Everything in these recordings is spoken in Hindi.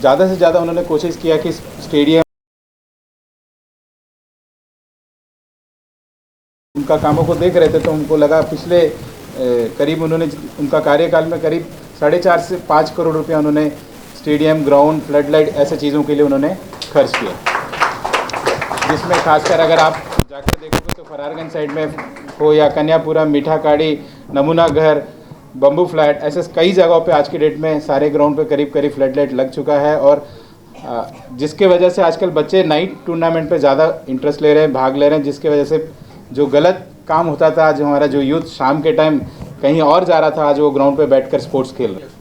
ज़्यादा से ज़्यादा उन्होंने कोशिश किया कि स्टेडियम उनका कामों को देख रहे थे, तो उनको लगा पिछले करीब उन्होंने उनका कार्यकाल में करीब 4.5 से 5 करोड़ रुपया उन्होंने स्टेडियम, ग्राउंड, फ्लड लाइट ऐसे चीज़ों के लिए उन्होंने खर्च किया, जिसमें खासकर अगर आप जाकर देखोगे तो फरारगंज साइड में हो या कन्यापुरम, मीठाकाड़ी, नमूना घर, बम्बू फ्लैट, ऐसे कई जगहों पे आज की डेट में सारे ग्राउंड पे करीब करीब फ्लड लाइट लग चुका है। और जिसके वजह से आजकल बच्चे नाइट टूर्नामेंट पे ज़्यादा इंटरेस्ट ले रहे हैं, भाग ले रहे हैं, जिसके वजह से जो गलत काम होता था, आज हमारा जो यूथ शाम के टाइम कहीं और जा रहा था, आज वो ग्राउंड पे बैठकर स्पोर्ट्स खेल रहे हैं।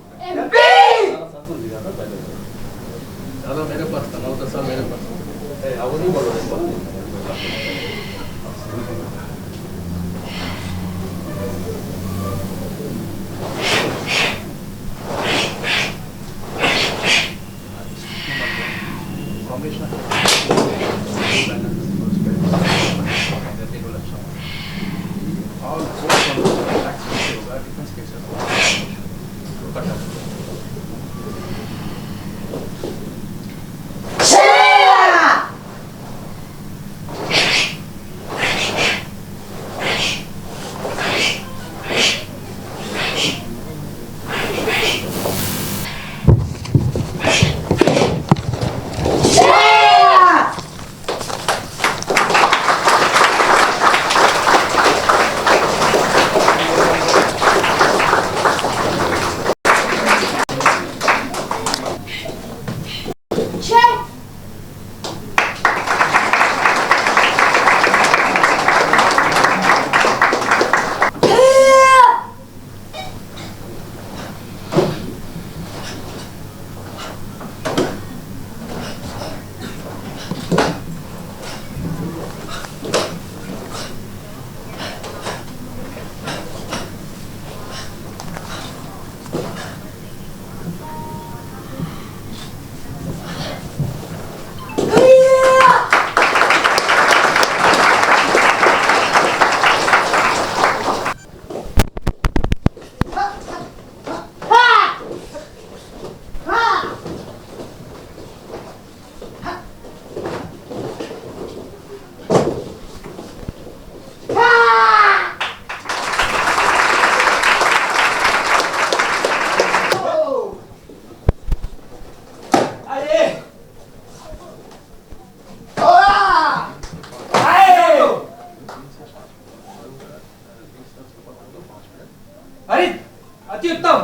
अति उत्तम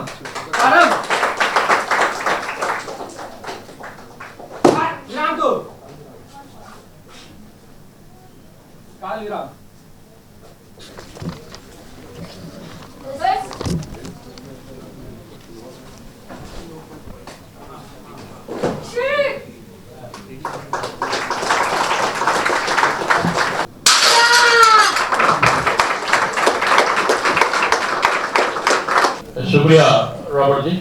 प्रारंभ। विराम दो, काल विराम। शुक्रिया रॉबर्ट जी।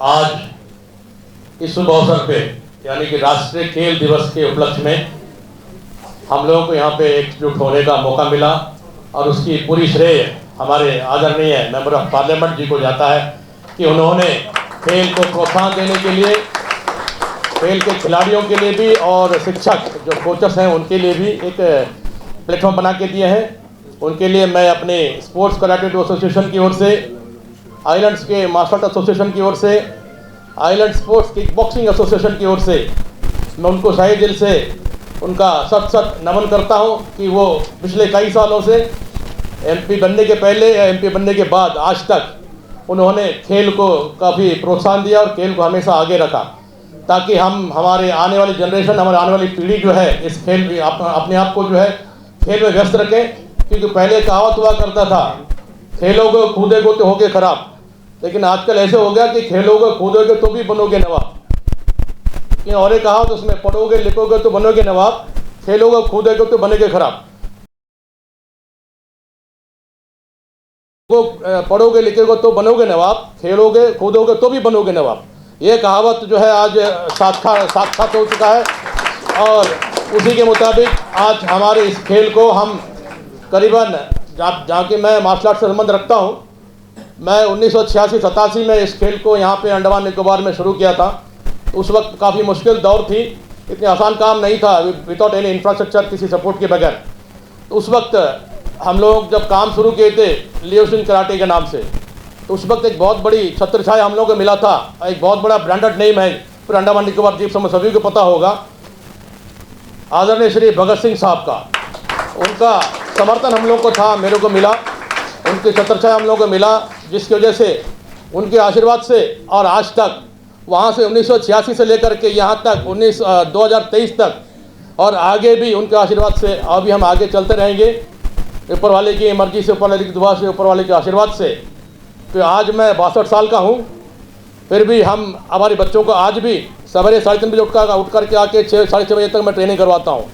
आज इस शुभ अवसर पे यानी कि राष्ट्रीय खेल दिवस के उपलक्ष्य में हम लोगों को यहाँ पे एकजुट होने का मौका मिला और उसकी पूरी श्रेय हमारे आदरणीय मेंबर ऑफ पार्लियामेंट जी को जाता है कि उन्होंने खेल को प्रोत्साहन देने के लिए, खेल के खिलाड़ियों के लिए भी और शिक्षक जो कोचेस हैं उनके लिए भी एक प्लेटफॉर्म बना के दिए हैं। उनके लिए मैं अपने स्पोर्ट्स कराटे एसोसिएशन की ओर से, आइलैंड्स के मार्शल आर्ट एसोसिएशन की ओर से, island sports kick boxing association की ओर से मैं उनको शाही दिल से उनका सत सत नमन करता हूं कि वो पिछले कई सालों से एमपी बनने के पहले या एमपी बनने के बाद आज तक उन्होंने खेल को काफ़ी प्रोत्साहन दिया और खेल को हमेशा आगे रखा, ताकि हम हमारे आने वाली जनरेशन, हमारे आने वाली पीढ़ी जो है इस खेल में अपने आप को जो है खेल में व्यस्त रखें। क्योंकि पहले कहावत हुआ करता था, खेलोगे कूदोगे तो होगे खराब, लेकिन आजकल ऐसे हो गया कि खेलोगे कूदोगे तो भी बनोगे नवाब। और एक कहावत उसमें, पढ़ोगे लिखोगे तो बनोगे नवाब, खेलोगे कूदोगे तो बनेगे खराब। वो पढ़ोगे लिखोगे तो बनोगे नवाब, खेलोगे कूदोगे तो भी बनोगे नवाब। ये कहावत जो है आज साक्षात हो चुका है और उसी के मुताबिक आज हमारे इस खेल को हम करीबन जहाँ कि मैं मार्शल आर्ट से संबंध रखता हूँ, मैं 1986-87 में इस खेल को यहाँ पे अंडमान निकोबार में शुरू किया था उस वक्त काफ़ी मुश्किल दौर थी, इतनी आसान काम नहीं था विदाउट एनी इंफ्रास्ट्रक्चर, किसी सपोर्ट के बगैर। तो उस वक्त हम लोग जब काम शुरू किए थे लियोसिन कराटे के नाम से, तो उस वक्त एक बहुत बड़ी छत्र छाया हम लोग को मिला था। एक बहुत बड़ा ब्रांडेड नेम है पूरे अंडमान निकोबार द्वीप समूह, सभी को पता होगा, आदरणीय श्री भगत सिंह साहब का। उनका समर्थन हम लोग को था, मेरे को मिला, उनकी छत्र छाया हम लोग को मिला, जिसकी वजह से उनके आशीर्वाद से और आज तक वहाँ से 1986 से लेकर के यहाँ तक 2023 तक और आगे भी उनके आशीर्वाद से अभी हम आगे चलते रहेंगे, ऊपर वाले की मर्जी से, ऊपर वाले की दुआ से, ऊपर वाले के आशीर्वाद से। तो आज मैं 62 साल का हूँ, फिर भी हम हमारे बच्चों को आज भी सवेरे 3:30 बजे उठ करके आके 6 साढ़े 6 बजे तक मैं ट्रेनिंग करवाता हूँ।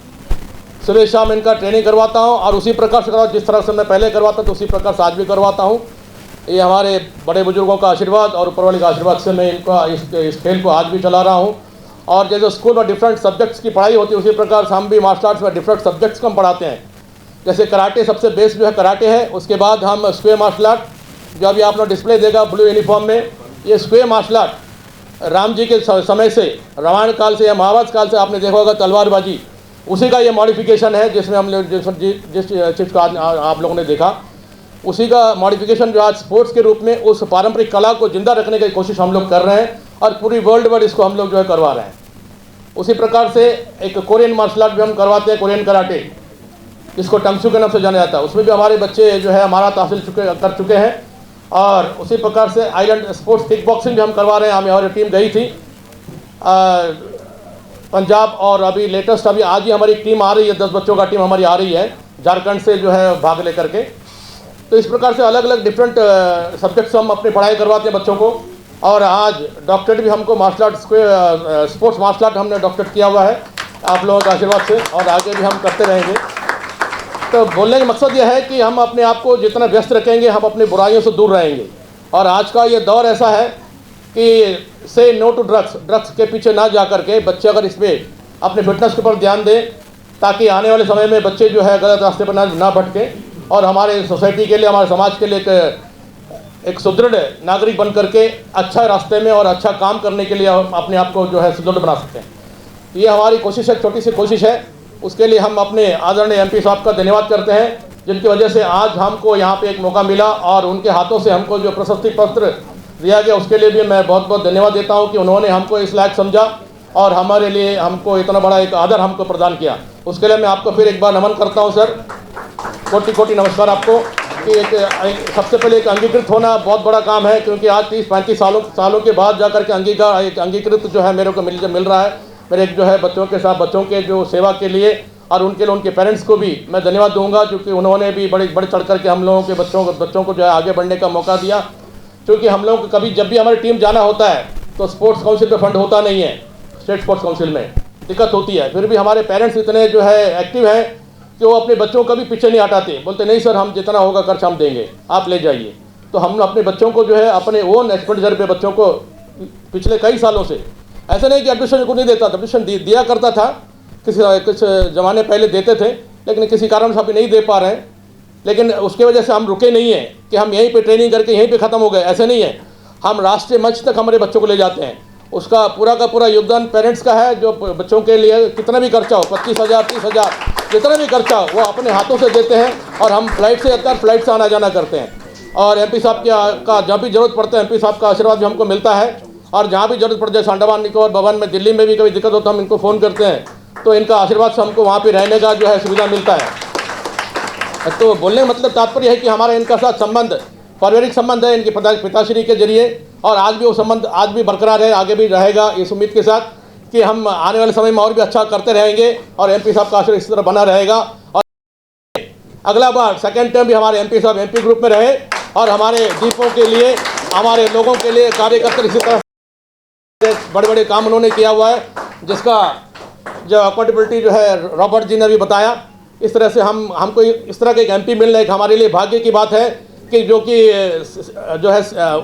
सुबह शाम इनका ट्रेनिंग करवाता हूँ और उसी प्रकार से जिस तरह से मैं पहले करवाता तो उसी प्रकार से आज भी करवाता हूँ। ये हमारे बड़े बुजुर्गों का आशीर्वाद और ऊपर वाले का आशीर्वाद से मैं इनका इस खेल को आज भी चला रहा हूँ। और जैसे स्कूल में डिफरेंट सब्जेक्ट्स की पढ़ाई होती है, उसी प्रकार से हम भी मार्शल आर्ट्स में डिफरेंट सब्जेक्ट्स को हम पढ़ाते हैं। जैसे कराटे सबसे बेस्ट जो है कराटे है, उसके बाद हम स्क्वेयर मार्शल आर्ट, जो अभी आप लोग डिस्प्ले देगा ब्लू यूनिफॉर्म में, ये square martial art Ram ji के समय से, रामायण काल से या महाभारत काल से आपने देखा होगा तलवारबाजी, उसी का ये मॉडिफिकेशन है जिसमें हम लोग जिस चीज़ को आज आप लोगों ने देखा, उसी का मॉडिफिकेशन जो आज स्पोर्ट्स के रूप में उस पारंपरिक कला को जिंदा रखने की कोशिश हम लोग कर रहे हैं और पूरी वर्ल्ड वाइड इसको हम लोग जो है करवा रहे हैं। उसी प्रकार से एक कोरियन मार्शल आर्ट भी हम करवाते हैं, कोरियन कराटे, जिसको टंगसू के नाम से जाना जाता है। उसमें भी हमारे बच्चे जो है हमारा हासिल कर चुके हैं। और उसी प्रकार से आइलैंड स्पोर्ट्स किक बॉक्सिंग भी हम करवा रहे हैं। हमारी टीम गई थी पंजाब, और अभी लेटेस्ट अभी आज ही हमारी टीम आ रही है, 10 बच्चों का टीम हमारी आ रही है झारखंड से जो है भाग लेकर के। तो इस प्रकार से अलग अलग डिफरेंट सब्जेक्ट्स हम अपनी पढ़ाई करवाते हैं बच्चों को। और आज डॉक्टरेट भी हमको मार्शल आर्ट्स को स्पोर्ट्स मार्शल आर्ट हमने डॉक्टरेट किया हुआ है आप लोगों के आशीर्वाद से, और आगे भी हम करते रहेंगे। तो बोलने का मकसद यह है कि हम अपने आप को जितना व्यस्त रखेंगे हम अपनी बुराइयों से दूर रहेंगे। और आज का ये दौर ऐसा है कि से नो टू ड्रग्स, ड्रग्स के पीछे ना जा कर के बच्चे अगर इसमें अपने फिटनेस के ऊपर ध्यान दें, ताकि आने वाले समय में बच्चे जो है गलत रास्ते पर ना भटके और हमारे सोसाइटी के लिए, हमारे समाज के लिए एक सुदृढ़ नागरिक बन करके अच्छा रास्ते में और अच्छा काम करने के लिए हम अपने आप को जो है सुदृढ़ बना सकते हैं। ये हमारी कोशिश है, छोटी सी कोशिश है। उसके लिए हम अपने आदरणीय एमपी साहब का धन्यवाद करते हैं, जिनकी वजह से आज हमको यहाँ पे एक मौका मिला और उनके हाथों से हमको जो प्रशस्ति पत्र दिया गया उसके लिए भी मैं बहुत बहुत धन्यवाद देता हूँ कि उन्होंने हमको इस लायक समझा और हमारे लिए हमको इतना बड़ा एक आदर हमको प्रदान किया। उसके लिए मैं आपको फिर एक बार नमन करता हूँ सर, कोटि कोटि नमस्कार आपको। कि एक सबसे पहले एक अंगीकृत होना बहुत बड़ा काम है, क्योंकि आज 30-35 सालों के बाद जाकर के अंगीकृत जो है मेरे को मिल रहा है। मेरे एक जो है बच्चों के साथ, बच्चों के जो सेवा के लिए और उनके लिए उनके पेरेंट्स को भी मैं धन्यवाद दूंगा, क्योंकि उन्होंने भी बड़े चढ़ करके हम लोगों के बच्चों को जो है आगे बढ़ने का मौका दिया। क्योंकि हम लोग को कभी जब भी हमारी टीम जाना होता है तो स्पोर्ट्स काउंसिल पे फंड होता नहीं है, स्टेट स्पोर्ट्स काउंसिल में दिक्कत होती है। फिर भी हमारे पेरेंट्स इतने जो है एक्टिव हैं कि वो अपने बच्चों को भी पीछे नहीं हटाते, बोलते नहीं सर हम जितना होगा खर्च हम देंगे, आप ले जाइए। तो हम अपने बच्चों को जो है अपने ओन एक्सपेंडिचर पे बच्चों को पिछले कई सालों से, ऐसा नहीं कि एडमिशन को नहीं देता था, एडमिशन दिया करता था, कुछ ज़माने पहले देते थे, लेकिन किसी कारण से अभी नहीं दे पा रहे हैं। लेकिन उसके वजह से हम रुके नहीं हैं कि हम यहीं पे ट्रेनिंग करके यहीं पे ख़त्म हो गए, ऐसे नहीं है। हम राष्ट्रीय मंच तक हमारे बच्चों को ले जाते हैं। उसका पूरा का पूरा योगदान पेरेंट्स का है, जो बच्चों के लिए कितना भी खर्चा हो, 25,000 30,000 जितना भी खर्चा हो वो अपने हाथों से देते हैं। और हम फ्लाइट से आना जाना करते हैं। और एमपी साहब का जहाँ भी जरूरत पड़ता है एमपी साहब का आशीर्वाद भी हमको मिलता है। और जहाँ भी जरूरत पड़ जाए, अंडमान निकोबार भवन में, दिल्ली में भी कभी दिक्कत हो तो हम इनको फ़ोन करते हैं, तो इनका आशीर्वाद से हमको वहाँ पर रहने का जो है सुविधा मिलता है। तो बोलने का मतलब तात्पर्य है कि हमारा इनका साथ संबंध पारिवारिक संबंध है इनके पिताश्री के जरिए, और आज भी वो संबंध आज भी बरकरार है, आगे भी रहेगा इस उम्मीद के साथ कि हम आने वाले समय में और भी अच्छा करते रहेंगे और एमपी साहब का आशीर्वाद इस तरह बना रहेगा। और अगला बार सेकेंड टर्म भी हमारे एमपी साहब एमपी ग्रुप में रहे और हमारे द्वीपों के लिए, हमारे लोगों के लिए कार्य करते। इसी तरह बड़े बड़े काम उन्होंने किया हुआ है, जिसका जो अकाउंटेबिलिटी जो है रॉबर्ट जी ने भी बताया। इस तरह से हमको इस तरह के एक एमपी मिलना एक हमारे लिए भाग्य की बात है कि जो है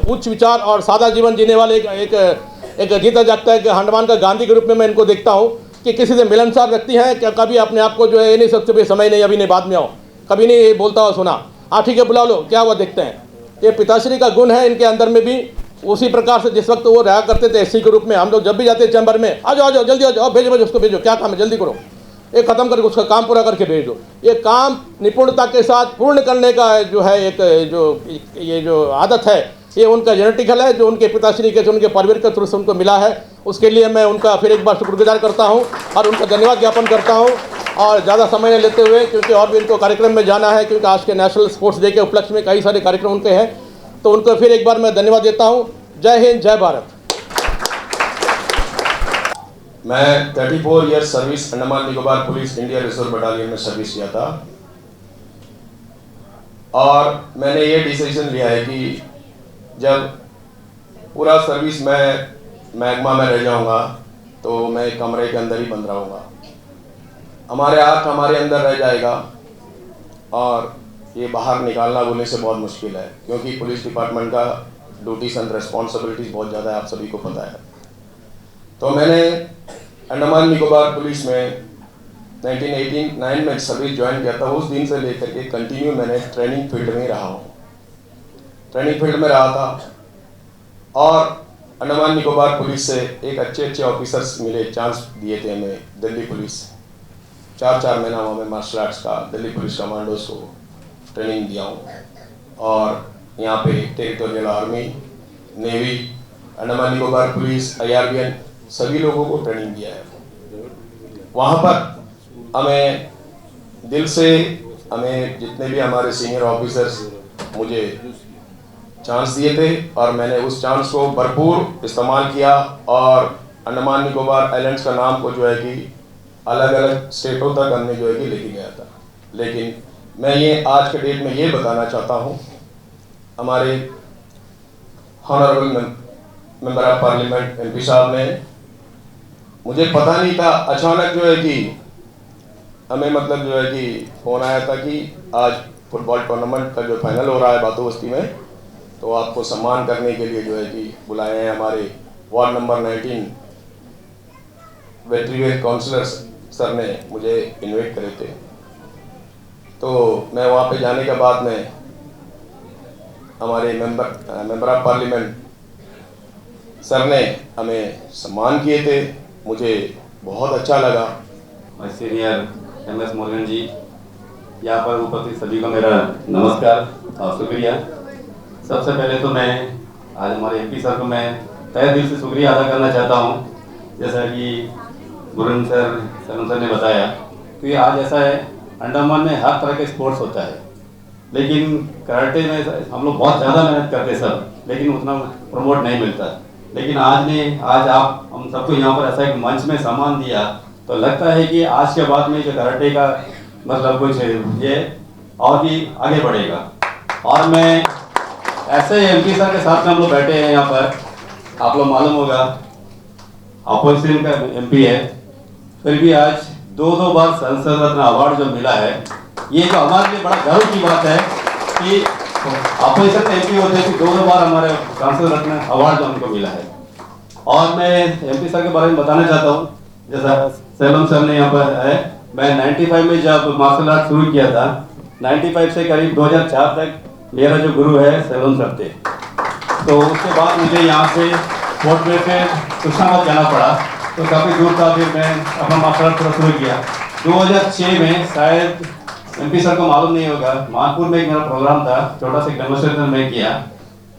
उच्च विचार और सादा जीवन जीने वाले एक जीता जागता है कि अंडमान का गांधी के रूप में मैं इनको देखता हूँ कि किसी से मिलनसार व्यक्ति हैं, क्या कभी अपने आप को जो है ये नहीं सकते समय नहीं, अभी नहीं, बाद में आओ, कभी नहीं बोलता हुआ सुना, हाँ ठीक है बुला लो, क्या हुआ देखते हैं। ये पिताश्री का गुण है इनके अंदर में भी, उसी प्रकार से जिस वक्त वो रहा करते थे एससी के रूप में, हम लोग जब भी जाते चैम्बर में, आ जाओ जल्दी आ जाओ, भेजो उसको भेजो, क्या काम है जल्दी करो, ये ख़त्म करके उसका काम पूरा करके भेज दो। ये काम निपुणता के साथ पूर्ण करने का जो है एक जो आदत है, ये उनका जेनेटिकल है, जो उनके पिताश्री के, जो उनके परिवार के थ्रू से उनको मिला है। उसके लिए मैं उनका फिर एक बार शुक्रगुजार करता हूँ और उनका धन्यवाद ज्ञापन करता हूँ। और ज़्यादा समय नहीं लेते हुए, क्योंकि और भी इनको कार्यक्रम में जाना है, क्योंकि आज के नेशनल स्पोर्ट्स डे के उपलक्ष्य में कई सारे कार्यक्रम उनके हैं, तो उनको फिर एक बार मैं धन्यवाद देता हूँ। जय हिंद, जय भारत। मैं 34 year service Andaman Nicobar police India reserve battalion में सर्विस किया था और मैंने ये डिसीजन लिया है कि जब पूरा सर्विस मैं महकमा में रह जाऊंगा तो मैं कमरे के अंदर ही बंद रहूँगा। हमारे आँख हमारे अंदर रह जाएगा और ये बाहर निकालना बोलने से बहुत मुश्किल है, क्योंकि पुलिस डिपार्टमेंट का ड्यूटीज एंड रिस्पॉन्सिबिलिटीज़ बहुत ज़्यादा है, आप सभी को पता है। तो मैंने अंडमान निकोबार पुलिस में 1989 में सर्विस ज्वाइन किया था। उस दिन से लेकर के कंटिन्यू मैंने ट्रेनिंग फील्ड में रहा हूँ, ट्रेनिंग फील्ड में रहा था और अंडमान निकोबार पुलिस से एक अच्छे ऑफिसर्स मिले, चांस दिए थे हमें। दिल्ली पुलिस 4 महीना हुआ मैं मार्शल आर्ट्स का दिल्ली पुलिस कमांडोज को ट्रेनिंग दिया हूँ और यहाँ पे territorial army, navy, Andaman Nicobar police, IRBN सभी लोगों को ट्रेनिंग दिया है। वहाँ पर हमें दिल से हमें जितने भी हमारे सीनियर ऑफिसर्स मुझे चांस दिए थे और मैंने उस चांस को भरपूर इस्तेमाल किया और अंडमान निकोबार आइलैंड्स का नाम को जो है कि अलग अलग स्टेटों तक हमने जो है कि लेके गया था। लेकिन मैं ये आज के डेट में ये बताना चाहता हूँ, हमारे honourable member of parliament MP साहब ने, मुझे पता नहीं था, अचानक जो है कि हमें मतलब जो है कि फ़ोन आया था कि आज फुटबॉल टूर्नामेंट का जो फाइनल हो रहा है बातू बस्ती में, तो आपको सम्मान करने के लिए जो है कि बुलाए हैं। हमारे वार्ड नंबर 19 वेटरीवेयर काउंसलर सर ने मुझे इनवाइट करे थे। तो मैं वहाँ पे जाने के बाद में हमारे मेंबर ऑफ पार्लियामेंट सर ने हमें सम्मान किए थे, मुझे बहुत अच्छा लगा। मैं सीनियर MS मोर्गन जी, यहाँ पर उपस्थित सभी को मेरा नमस्कार और शुक्रिया। सबसे पहले तो मैं आज हमारे MP सर को मैं तहे दिल से शुक्रिया अदा करना चाहता हूँ। जैसा कि गुरन सर सलन सर ने बताया, तो ये आज ऐसा है, अंडमान में हर तरह के स्पोर्ट्स होता है, लेकिन कराटे में हम लोग बहुत ज़्यादा मेहनत करते हैं सब, लेकिन उतना प्रमोट नहीं मिलता। लेकिन आज आप हम सबको यहाँ पर ऐसा एक मंच में सम्मान दिया, तो लगता है कि आज के बाद में जो कराटे का मतलब कुछ ये और भी आगे बढ़ेगा। और मैं ऐसे MP सर के साथ में हम लोग बैठे हैं यहाँ पर, आप लोग मालूम होगा अपोजिशन का MP है, फिर भी आज 2 बार संसद रत्न अवार्ड जो मिला है, ये जो हमारे लिए बड़ा गर्व की बात है कि अपोजिशन MP होते हैं कि 2 बार हमारे सांसद रत्न अवार्ड जो हमको मिला है। और मैं MP सर के बारे में बताना चाहता हूँ, जैसा सेलम सर ने यहाँ पर है, मैं 95 में जब मार्शल आर्ट शुरू किया था, 95 से करीब 2004 तक मेरा जो गुरु है सेलम सर थे। तो उसके बाद मुझे यहाँ से स्पोर्ट में से कृष्णाबाद जाना पड़ा, तो काफ़ी दूर था, फिर मैं अपना मार्शल आर्ट थोड़ा शुरू किया। 2006 में शायद MP सर को मालूम नहीं होगा, मानपुर में एक मेरा प्रोग्राम था, छोटा सा डेमोन्स्ट्रेशन मैं किया।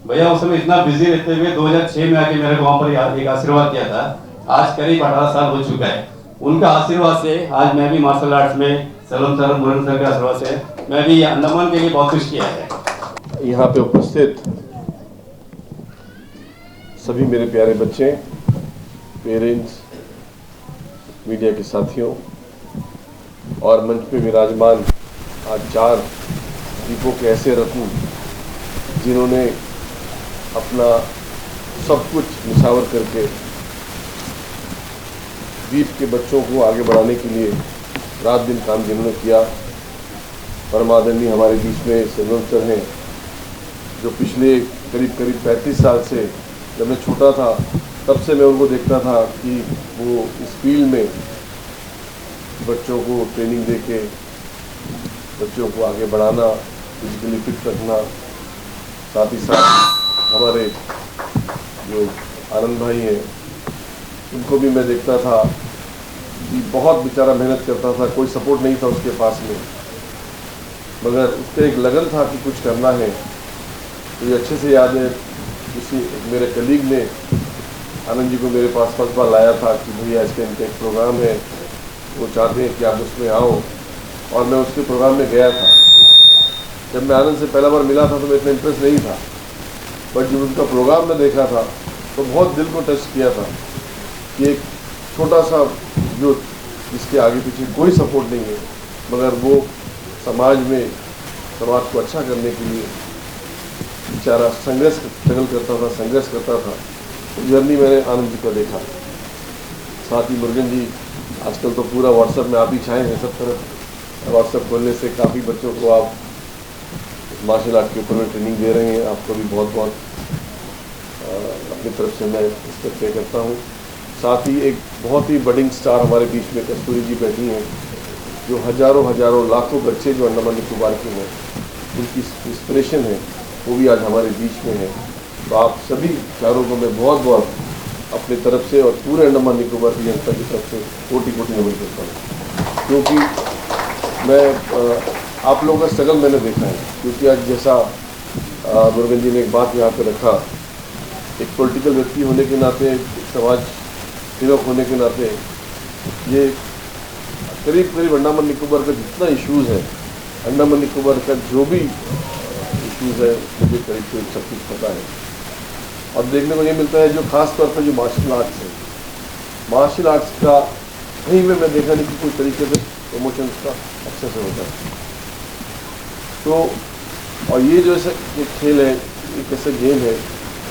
भैया उस समय इतना बिजी रहते हुए 2006 में आके मेरे को वहाँ पर एक आशीर्वाद किया था। आज करीब 18 साल हो चुका है, उनका आशीर्वाद से आज मैं भी मार्शल आर्ट्स में सलम सर, मुरन सर के आशीर्वाद से मैं भी अंडमान के लिए बहुत कुछ किया है। यहाँ पे उपस्थित सभी मेरे प्यारे बच्चे, पेरेंट्स, मीडिया के साथियों और मंच पे विराजमान आज 4 दीपों के ऐसे रत्न जिन्होंने अपना सब कुछ निछावर करके द्वीप के बच्चों को आगे बढ़ाने के लिए रात दिन काम जिन्होंने किया। परमादरणीय हमारे बीच में सेलम सर हैं, जो पिछले करीब 35 साल से, जब मैं छोटा था तब से मैं उनको देखता था कि वो इस फील्ड में बच्चों को ट्रेनिंग देके बच्चों को आगे बढ़ाना, फिजिकली फिट रखना, साथ ही साथ हमारे जो आनंद भाई हैं, उनको भी मैं देखता था कि बहुत बेचारा मेहनत करता था, कोई सपोर्ट नहीं था उसके पास में, मगर उसका एक लगन था कि कुछ करना है। तो ये अच्छे से याद है, किसी मेरे कलीग ने आनंद जी को मेरे पास फर्स्ट बार लाया था कि भैया इसके इनका एक प्रोग्राम है, वो चाहते हैं कि आप उसमें आओ, और मैं उसके प्रोग्राम में गया था। जब मैं आनंद से पहला बार मिला था तो मैं इतना इंटरेस्ट नहीं था, बट जब उनका प्रोग्राम में देखा था तो बहुत दिल को टच किया था कि एक छोटा सा यूथ जिसके आगे पीछे कोई सपोर्ट नहीं है, मगर वो समाज को अच्छा करने के लिए बेचारा स्ट्रगल करता था। तो जर्नी मैंने आनंद जी को देखा। साथ ही मुरुगन जी, आजकल तो पूरा व्हाट्सएप में आप ही छाए हैं सब तरफ। व्हाट्सएप खोलने से काफ़ी बच्चों को आप मार्शल आर्ट के ऊपर में ट्रेनिंग दे रहे हैं, आपको भी बहुत बहुत अपनी तरफ से मैं रिस्पेक्ट पे करता हूँ। साथ ही एक बहुत ही बडिंग स्टार हमारे बीच में कस्तूरी जी बैठी हैं, जो हजारों लाखों बच्चे जो अंडमान निकोबार के हैं उनकी इंस्पिरेशन है, वो भी आज हमारे बीच में है। तो आप सभी चारों को मैं बहुत बहुत अपनी तरफ से और पूरे अंडमान निकोबार की जनता की तरफ से कोटि नमन करता हूँ, क्योंकि मैं आप लोगों का स्ट्रगल मैंने देखा है। क्योंकि आज जैसा मुरुगन जी ने एक बात यहाँ पे रखा, एक पॉलिटिकल व्यक्ति होने के नाते, समाज सेवक होने के नाते, ये करीब अंडमान निकोबार का जितना इश्यूज़ है, अंडमान निकोबार का जो भी इश्यूज़ है, मुझे करीब सब कुछ पता है। और देखने को ये मिलता है जो खास तौर पर जो मार्शल आर्ट्स है, मार्शल आर्ट्स का कहीं में मैं देखा नहीं कि कोई तरीके से प्रमोशन का अच्छे से होता है। तो और ये जो ऐसा एक खेल है, एक ऐसा गेम है,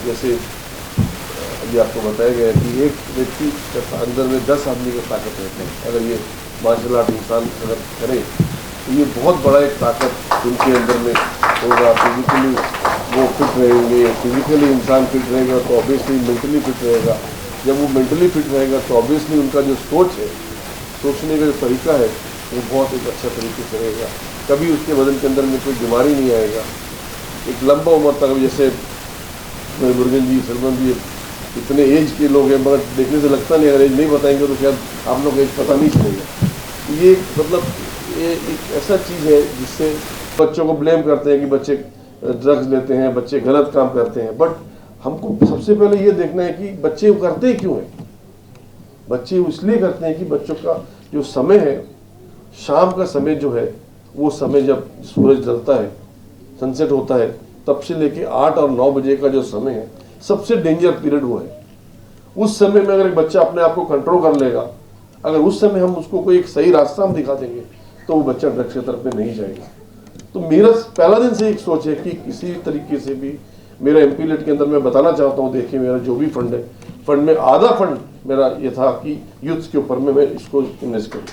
जैसे अभी आपको बताया गया है कि एक व्यक्ति के अंदर में 10 आदमी की ताकत रहती है। अगर ये मार्शल आर्ट इंसान अगर करे तो ये बहुत बड़ा एक ताकत उनके अंदर में होगा। फिजिकली वो फिट रहेंगे, फिजिकली इंसान फिट रहेगा तो ऑब्वियसली मेंटली फिट रहेगा। जब वो मेंटली फिट रहेगा तो ऑब्वियसली उनका जो सोच है, सोचने का जो तरीका है, वो बहुत एक अच्छा तरीके से रहेगा। कभी उसके बदन के अंदर में कोई बीमारी नहीं आएगा। एक लंबा उम्र तक, जैसे मेरे मुरुगन जी, सरवन जी इतने एज के लोग हैं, मगर देखने से लगता नहीं, अगर एज नहीं बताएंगे तो शायद आप लोग एज पता नहीं चलेगा। ये मतलब ये एक ऐसा चीज़ है जिससे बच्चों को ब्लेम करते हैं कि बच्चे ड्रग्स लेते हैं, बच्चे गलत काम करते हैं, बट हमको सबसे पहले ये देखना है कि बच्चे करते क्यों हैं। बच्चे इसलिए करते हैं कि बच्चों का जो समय है, शाम का समय जो है, वो समय जब सूरज ढलता है, सनसेट होता है, तब से लेके 8 और 9 बजे का जो समय है, सबसे डेंजर पीरियड वो है। उस समय में अगर एक बच्चा अपने आप को कंट्रोल कर लेगा, अगर उस समय हम उसको कोई एक सही रास्ता हम दिखा देंगे, तो वो बच्चा ड्रग्स की तरफ में नहीं जाएगा। तो मेरा पहला दिन से एक सोच है कि किसी तरीके से भी मेरा एमपी लेट के अंदर मैं बताना चाहता हूँ, देखिए मेरा जो भी फंड है, फंड में आधा फंड मेरा ये था कि यूथ के ऊपर में मैं इसको इन्वेस्ट करूँ।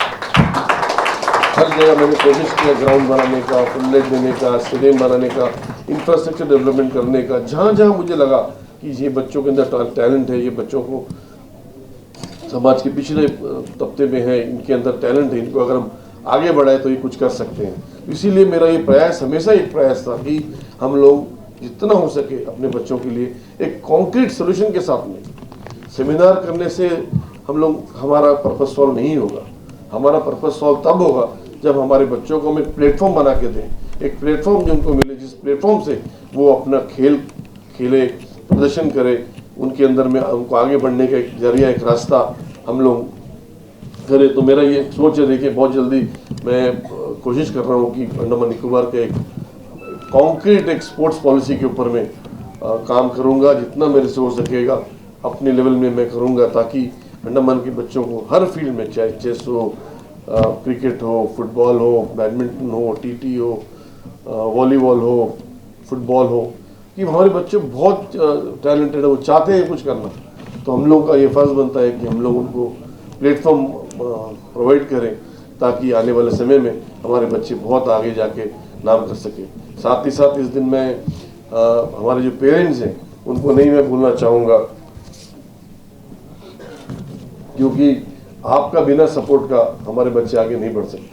हर जगह मैंने कोशिश किया ग्राउंड बनाने का, फ्लड देने का, स्टेडियम बनाने का, इंफ्रास्ट्रक्चर डेवलपमेंट करने का। जहाँ जहाँ मुझे लगा कि ये बच्चों के अंदर टैलेंट है, ये बच्चों को समाज के पिछले तबके में है, इनके अंदर टैलेंट है, इनको अगर हम आगे बढ़ाए तो ये कुछ कर सकते हैं। इसीलिए मेरा ये प्रयास हमेशा एक प्रयास था कि हम लोग जितना हो सके अपने बच्चों के लिए एक कॉन्क्रीट सोल्यूशन के साथ में। सेमिनार करने से हमारा पर्पस सॉल्व नहीं होगा। हमारा पर्पस सॉल्व तब होगा जब हमारे बच्चों को हम एक प्लेटफॉर्म बना के दें, एक प्लेटफॉर्म जो उनको मिले, जिस प्लेटफॉर्म से वो अपना खेले, प्रदर्शन करे, उनके अंदर में उनको आगे बढ़ने का एक जरिया, एक रास्ता हम लोग करें। तो मेरा ये सोच है, देखिए बहुत जल्दी मैं कोशिश कर रहा हूँ कि अंडमान निकोबार के एक कॉन्क्रीट एक स्पोर्ट्स पॉलिसी के ऊपर में काम करूँगा। जितना मेरे से हो सकेगा अपने लेवल में मैं करूँगा, ताकि अंडमान के बच्चों को हर फील्ड में, चाहे चेस हो, क्रिकेट हो, फुटबॉल हो, बैडमिंटन हो, टीटी हो, वॉलीबॉल हो, फुटबॉल हो, कि हमारे बच्चे बहुत टैलेंटेड है, वो चाहते हैं कुछ करना। तो हम लोगों का ये फ़र्ज़ बनता है कि हम लोग उनको प्लेटफॉर्म प्रोवाइड करें, ताकि आने वाले समय में हमारे बच्चे बहुत आगे जाके नाम कर सकें। साथ ही साथ इस दिन मैं हमारे जो पेरेंट्स हैं उनको नहीं मैं भूलना चाहूँगा, क्योंकि आपका बिना सपोर्ट का हमारे बच्चे आगे नहीं बढ़ सकते।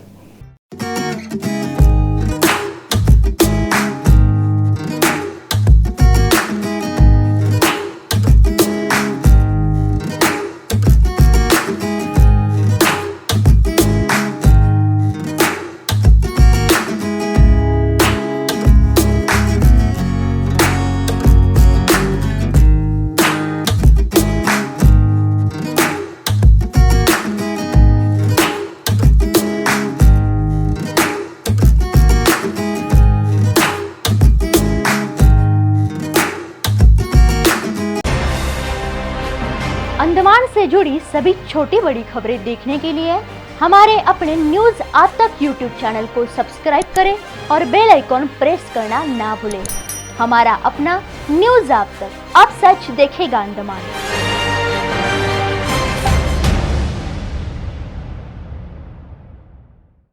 अंडमान से जुड़ी सभी छोटी बड़ी खबरें देखने के लिए हमारे अपने न्यूज आज तक यूट्यूब चैनल को सब्सक्राइब करें और बेल आइकॉन प्रेस करना ना भूलें। हमारा अपना न्यूज आज तक, अब सच देखेगा अंडमान।